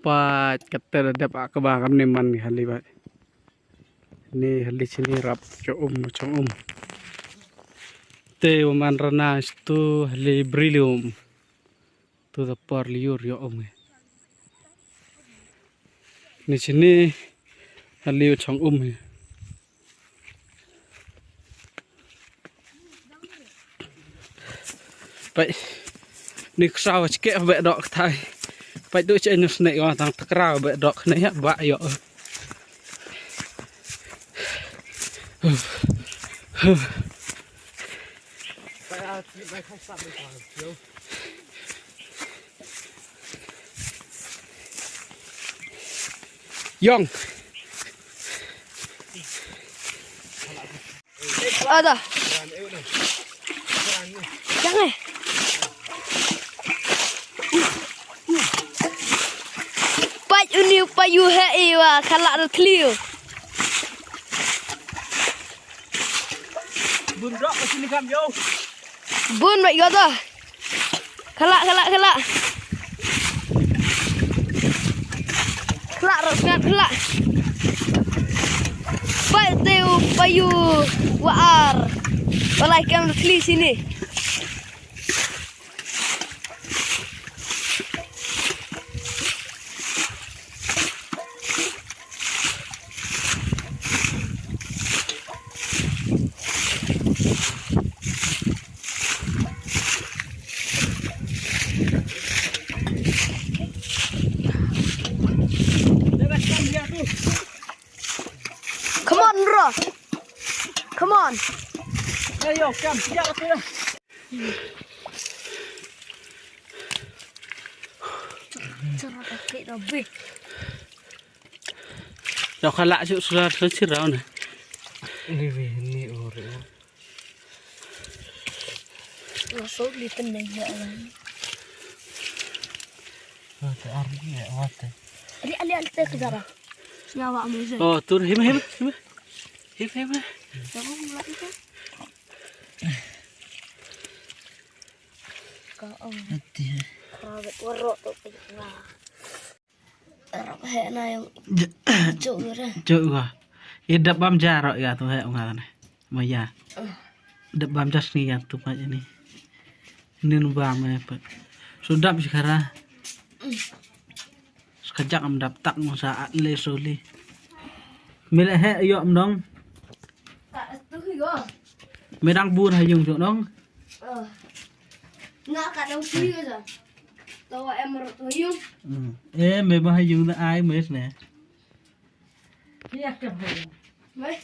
Pat kata ada pak kebakam nih man hali bat. Ini hali sini rap cong te man rana itu hali brilium. Tu dapar liur ya Di sini hali cong ya. Baik, ni kesau sikit abek dok thai. Baik tu cek nyus nek tang tekrau abek dok nek ya bak yo. Yong. Ada. Jangan. Payu hei wa kalak clear. Bun dok ke sini kam yo. Bun baik yo tu. Kalak. Kelak sangat kelak. Payu waar. Walai kam clear sini. Come on, bro. Come on. Ayo, kam, siap tu dah. Cara kakek lebih. Dah kalak cuk sudah sirau ni. Ini orang. Masuk di tendang ya lah. Ada arti ya, wate. Ali tak kejar. Nyawa amusan. Oh, tur him. Jangan mulai itu. Kau Hati. Krawet warok tu punya. Arab hena yang cuk ora. Cuk gua. Idap bam jarok ya tu hek ngatan. Maya. Idap bam jas ni ya tu pak ni. Ini nu bam apa. Sudah sekarang. Sekejap am daptak saat le soli. Milih hek yo dong. Tak tu yo. Medang bun hayung cuk dong. Nak kadang kuyu je. Tahu emer tu yung. Memang hayung tak ai mes nè. Iya kan. Mai.